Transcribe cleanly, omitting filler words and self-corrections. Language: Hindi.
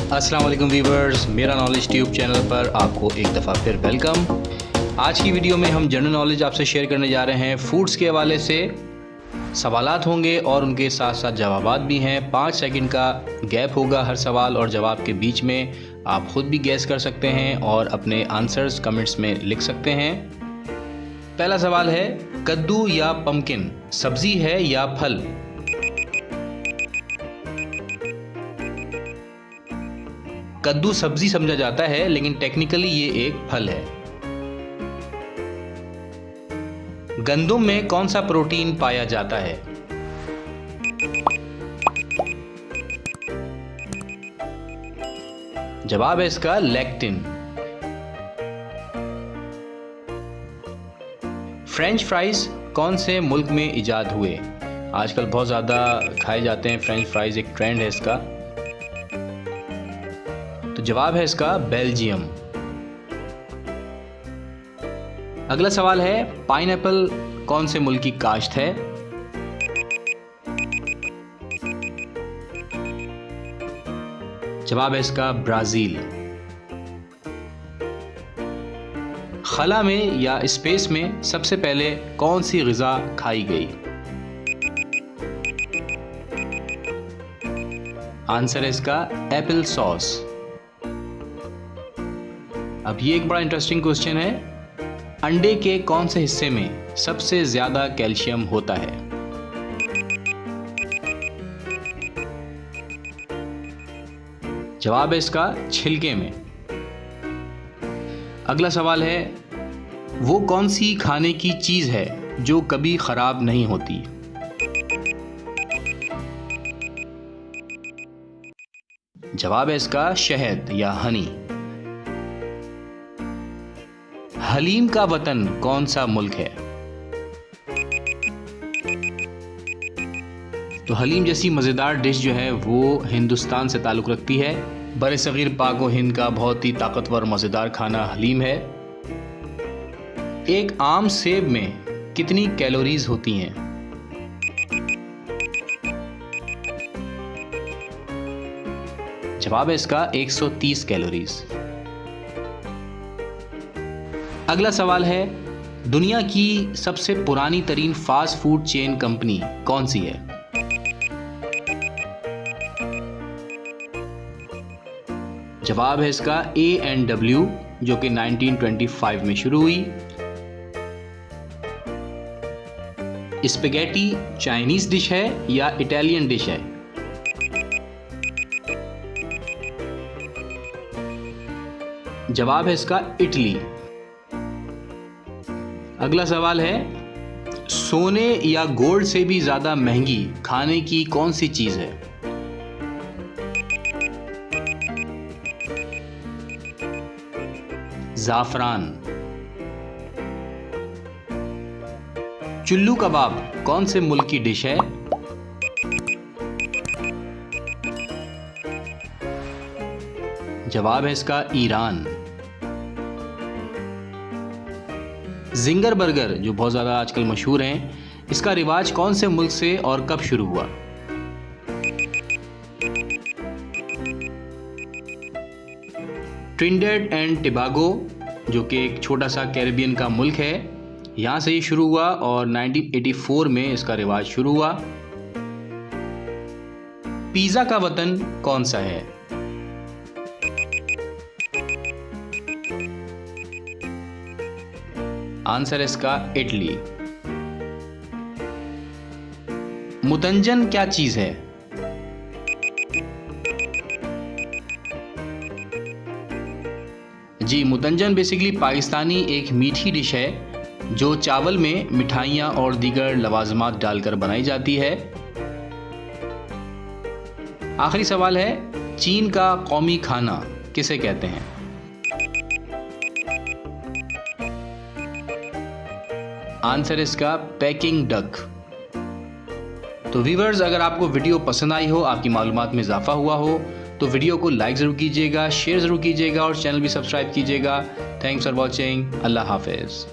अस्सलाम वालेकुम व्यूवर्स, मेरा नॉलेज ट्यूब चैनल पर आपको एक दफ़ा फिर वेलकम। आज की वीडियो में हम जनरल नॉलेज आपसे शेयर करने जा रहे हैं। फूड्स के हवाले से सवालात होंगे और उनके साथ साथ जवाबात भी हैं। 5 सेकंड का गैप होगा हर सवाल और जवाब के बीच में। आप ख़ुद भी गैस कर सकते हैं और अपने आंसर्स कमेंट्स में लिख सकते हैं। पहला सवाल है, कद्दू या पम्पकिन सब्ज़ी है या फल? कद्दू सब्जी समझा जाता है लेकिन टेक्निकली ये एक फल है। गंदम में कौन सा प्रोटीन पाया जाता है? जवाब है इसका लेक्टिन। फ्रेंच फ्राइज कौन से मुल्क में इजाद हुए? आजकल बहुत ज़्यादा खाए जाते हैं फ्रेंच फ्राइज, एक ट्रेंड है इसका। तो जवाब है इसका बेल्जियम। अगला सवाल है, पाइनएप्पल कौन से मुल्क की काश्त है? जवाब है इसका ब्राजील। खला में या स्पेस में सबसे पहले कौन सी ग़िज़ा खाई गई? आंसर है इसका एप्पल सॉस। अब ये एक बड़ा इंटरेस्टिंग क्वेश्चन है, अंडे के कौन से हिस्से में सबसे ज्यादा कैल्शियम होता है? जवाब है इसका छिलके में। अगला सवाल है, वो कौन सी खाने की चीज है जो कभी खराब नहीं होती? जवाब है इसका शहद या हनी। हलीम का वतन कौन सा मुल्क है? तो हलीम जैसी मज़ेदार डिश जो है वो हिंदुस्तान से ताल्लुक़ रखती है। बरसग़ीर पाक व हिंद का बहुत ही ताकतवर मज़ेदार खाना हलीम है। एक आम सेब में कितनी कैलोरीज होती हैं? जवाब है इसका 130 कैलोरीज। अगला सवाल है, दुनिया की सबसे पुरानी तरीन फास्ट फूड चेन कंपनी कौन सी है? जवाब है इसका A&W, जो कि 1925 में शुरू हुई। स्पेगेटी चाइनीज डिश है या इटालियन डिश है? जवाब है इसका इटली। अगला सवाल है, सोने या गोल्ड से भी ज्यादा महंगी खाने की कौन सी चीज है? ज़ाफ़रान। चुल्लू कबाब कौन से मुल्क की डिश है? जवाब है इसका ईरान। जिंगर बर्गर जो बहुत ज़्यादा आजकल मशहूर हैं, इसका रिवाज कौन से मुल्क से और कब शुरू हुआ? ट्रिनिडेड एंड टोबैगो, जो कि एक छोटा सा कैरेबियन का मुल्क है, यहाँ से ये शुरू हुआ और 1984 में इसका रिवाज शुरू हुआ। पिज़्ज़ा का वतन कौन सा है? आंसर इसका इटली। मुतंजन क्या चीज है? जी, मुतंजन बेसिकली पाकिस्तानी एक मीठी डिश है जो चावल में मिठाइयाँ और दीगर लवाजमात डालकर बनाई जाती है। आखिरी सवाल है, चीन का कौमी खाना किसे कहते हैं? आंसर इसका पेकिंग डक। तो व्यूअर्स, अगर आपको वीडियो पसंद आई हो, आपकी मालूमात में इजाफा हुआ हो, तो वीडियो को लाइक ज़रूर कीजिएगा, शेयर ज़रूर कीजिएगा और चैनल भी सब्सक्राइब कीजिएगा। Thanks for watching. अल्लाह हाफिज़।